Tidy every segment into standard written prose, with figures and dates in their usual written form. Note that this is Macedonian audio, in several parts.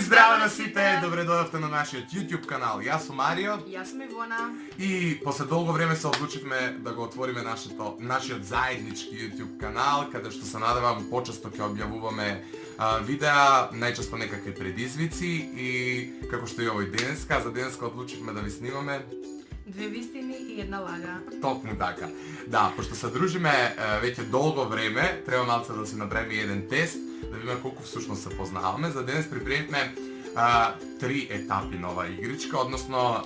Здрава на сите! Добре дојдовте на нашиот YouTube канал. Јас сум Марио. Јас сум Ивона. И после долго време се одлучивме да го отвориме нашиот заеднички YouTube канал, каде што се надевам почесто ќе објавуваме видеа, најчесто некакви предизвици и како што и овој денеска, за денеска одлучивме да ви снимаме Две вистини и една лага. Токму така. Да, пошто се дружиме веќе долго време, треба малце да си направиме еден тест, да видиме колку всушност се познаваме. За денес припремивме 3 етапи на оваа игричка, односно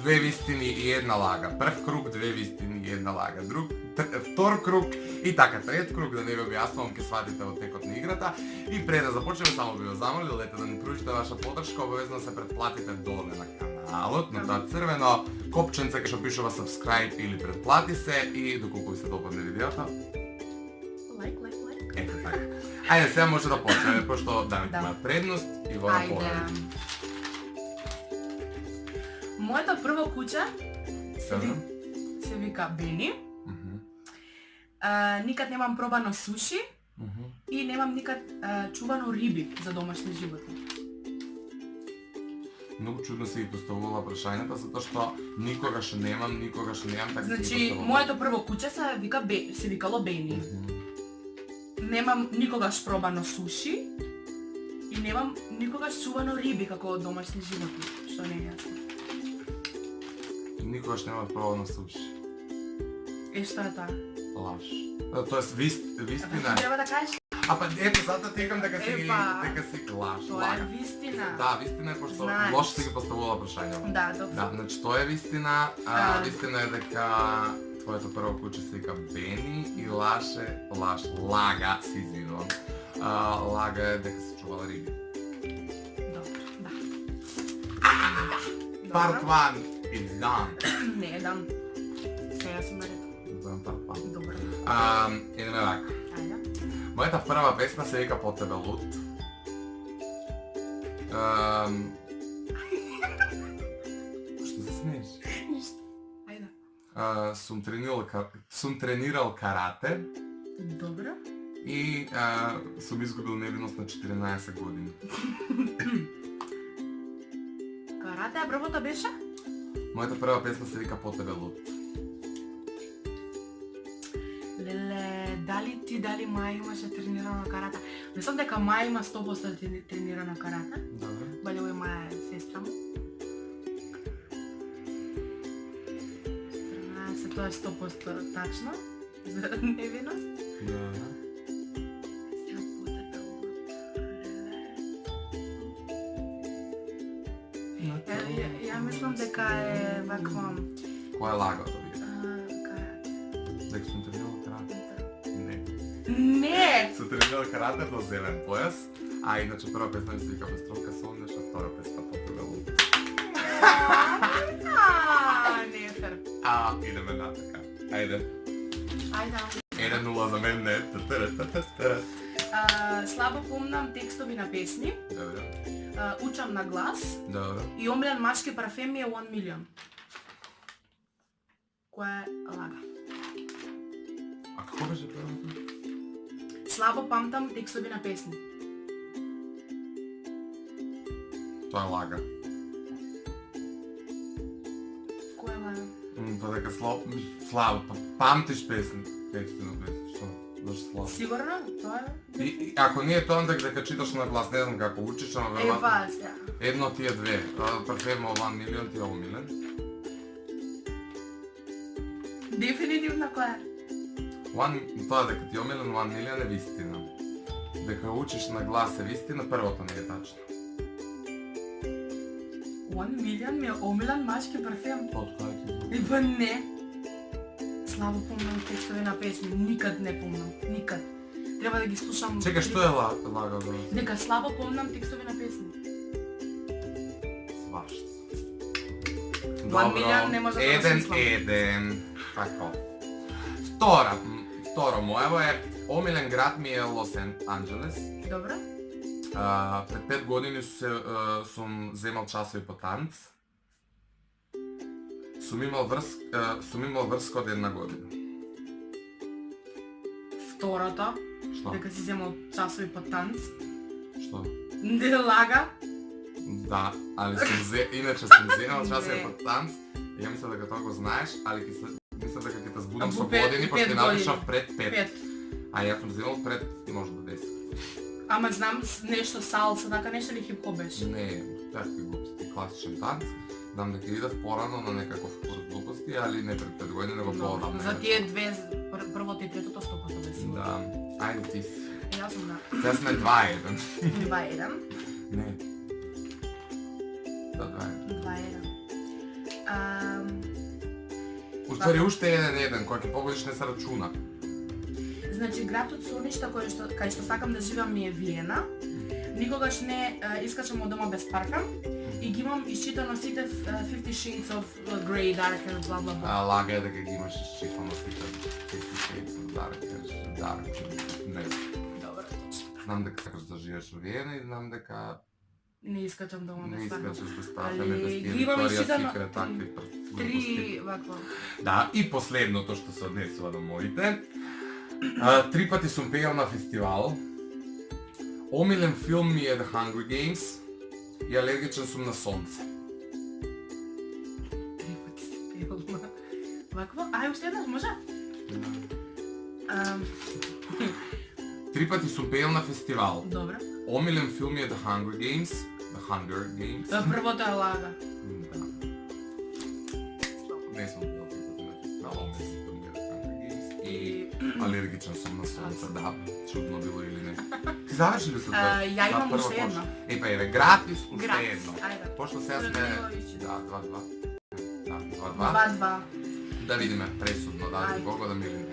две вистини и една лага. Прв круг, две вистини и една лага. Втор круг и така трет круг, да не ви објаснувам, ќе сватите од текот на играта. И пред да започнеме, само би ве замолил да ни пруžите ваша подршка, обавезно се претплатите доле на каналот, на тоа црвено копченце кај што пишува subscribe или претплати се и доколку ви се допадне видеото. Лайк. Ето така. Ајде, сега може да почнеме, пошто дамите има предност и вода повеќе. Моето прво куче се вика Бени. Никад немам пробано суши и немам никад чувано риби за домашни животни. Многу чудно се ги поставувала прашањата, затоа што никогаш немам, така Значи, моето прво куче се викало Бени. Немам никогаш пробано суши и немам никогаш чувано риби како домашни животни, што не е јасно. Никогаш нема пробано суши. Што е таа? Лаш. Тоест, вистина. Треба да кажеш? А па ето, затоа текам дека си лаш. Тоа е вистина. Да, вистина е пошто лош се ги поставувала прашања. Да, добро. Да, значи тоа е вистина. Вистина е дека твоето прво куче се вика Бени и лага се извинувам. Лага е дека се чувала риби. Добро, да. Part 1 is done. Не е дан. Сега сум наред. Part 1. Добро. Идеме вака. Ајде. Мојата прва песна се вика По тебе луд. Што се смееш? Ништо. Ајде. Сум тренирал карате Добро. и сум изгубил невиност на 14 години. Карате, а првото беше? Мојата прва песна се вика По тебе луд. Леле, дали маја имаше тренирано карате? Мислам дека маја има 100% тренирано карате. Добре. Бали овој маја е сестра му. 14, тоа е 100% тачно. За невиност. Да. Сега по тебе луд. Ја мислам дека е вакво... Која е лагата ви? карате. Дека сум тренирал карате? Не. Не! Сум тренирал карате до зелен појас, а иначе прва песна ми се вика Пестровка Сонеш, а втора песна По тебе луд. Не е фер. Идеме натака. Ајде. Ајде. 1-0 за мен, не. Слабо помнам текстови на песни. Добре. Учам на глас. Добре. И омилен машки парфем ми е 1 милион. Која е лага? А како беше првото? Слабо памтам текстови на песни. Тоа е лага. Која е лага? Па дека слабо, памтиш песни, тексти на песни, што? Зашто слабо? Сигурно? Тоа е? И ако не е тоа, дека читаш на глас, не знам како учиш, ама веројатно. Сега. Едно тие две. Парфем 1 милион ти е омилен. Дефинитивно која е? Тоа дека ти е омилен 1 милион е вистина. Дека учиш на глас е вистина, првото не е тачно. 1 милион ми е омилен машки парфем. Од која ти звук? Ева не. Слабо помнам текстови на песни, никад не помнам, никад. Треба да ги слушам. Чекај, што е лага да? Дека слабо помнам текстови на песни. Свашт. 1 милион не може да го смислам. 1-1. Така. Второ моево е омилен град ми е Лос Анџелес. Добро. Пред 5 години сум земал часови по танц. Сум имал врска од 1 година. Второто, Што? дека си земал часови по танц. Што? Не лага. Да, али иначе сум зенал час Не. е под танц. Ја мисля дека тоа го знаеш, али мисля дека ќе те збудам со Пет- години, пошто пет ќе напишав години. пред 5. 5. А јас сум зенал пред можда 10. Ама знам нешто салса, така нешто ли хип-хоп беше? Не, такви глупости, класичен танц. Знам дека идав порано на некаков курс глупости, али не пред 5 години, него поодамна. За тие две, првото и третото 100% беше. Да, ајде ти си. Јас сум на Сега сме 2-1. 2-1. Не. Да, 2-1. 2-1. Уствари уште 1-1, кој ќе погодиш не се рачуна. Значи, градот со ништа кај што сакам да живеам ми е Виена. Никогаш не искачам од дома без паркам. И ги имам исчитано сите 50 Shades of Grey, Darker, бла бла бла. Лага е дека ги имаш изчитано сите 50 Shades of Dark. Не. Добро, точно. Знам дека сакаш да живееш во Виена и знам дека Не искачам дома не без паркам. искачаш без паркам, Али без тие ги имам Викторија изчитано Секрет, такви глупости. Три вакво. Да, и последното што се однесува до моите. 3 пати сум пеел на фестивал. Омилен филм ми е The Hunger Games и алергичен сум на сонце. Три пати си пеел на... Вакво? Ај, уште еднаш, може? Ам, 3 пати сум пеел на фестивал. Добро. Омилен филм ми е The Hunger Games. The Hunger Games. Првото е лага. Да. Не сум пеел 3 пати на фестивал, омилен филм ми е The Hunger Games. И алергичен сум на сонце, да. Чудно било или не. Ти заврши ли се тоа? Ја имам прва уште една. Па еве, гратис уште Гратис. едно. Ајде. Пошто сега сме... Да, 2-2. Да, 2-2. 2-2. Да видиме пресудно, да, Ајде. Бога да милиме.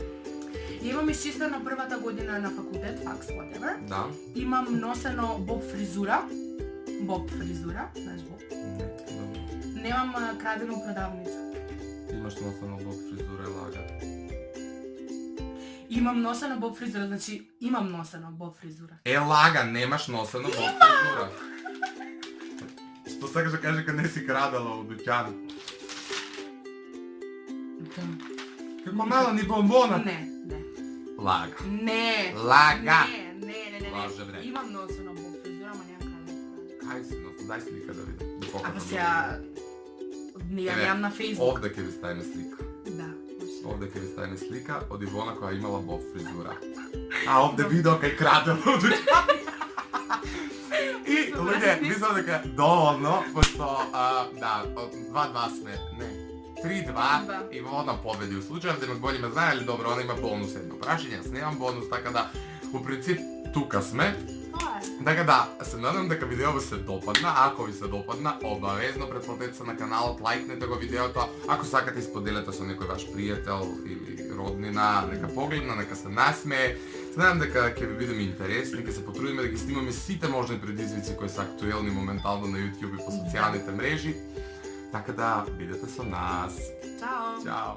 Имам изчистено првата година на факултет, факс, whatever. Да. Имам носено боб фризура. Боб фризура, знаеш боб. Не, да. Немам крадено у продавница. Имаш носено боб фризура и лага. Имам носено боб фризура, значи имам носено боб фризура. Лага, немаш носено боб фризура. Што сакаш да кажеш кога не си крадала од дуќан? Да. Како мелани бомбона? Не, не. Лага. Не. Лага. Не. Лаже, бре. Имам носено боб фризура, ама немам крадено. Кај си носно? Дај слика да видам. Да Аба покажам. сега... Ја Еве, немам на Facebook. Овде ќе ви ставиме слика. Да. може. Овде ќе ви ставиме слика од Ивона која имала боб фризура. А овде видео кај крадела од дуќан. И луѓе, мислам дека доволно, пошто да, 2-2 сме, не. 3-2 и Ивона победи. У случајот да ме боли ме знае, или добро, она има бонус едно прашање, јас немам бонус, така да у принцип тука сме. Тоа е. Така да, се надам дека видеото се допадна, ако ви се допадна, обавезно претплатете се на каналот, лајкнете го видеото, ако сакате споделете со некој ваш пријател или роднина, нека погледна, нека се насмее. Се надам дека ќе ви бидеме интересни, ќе се потрудиме да ги снимаме сите можни предизвици кои се актуелни моментално на YouTube и по социјалните мрежи. Така да, бидете со нас. Чао. Ćao.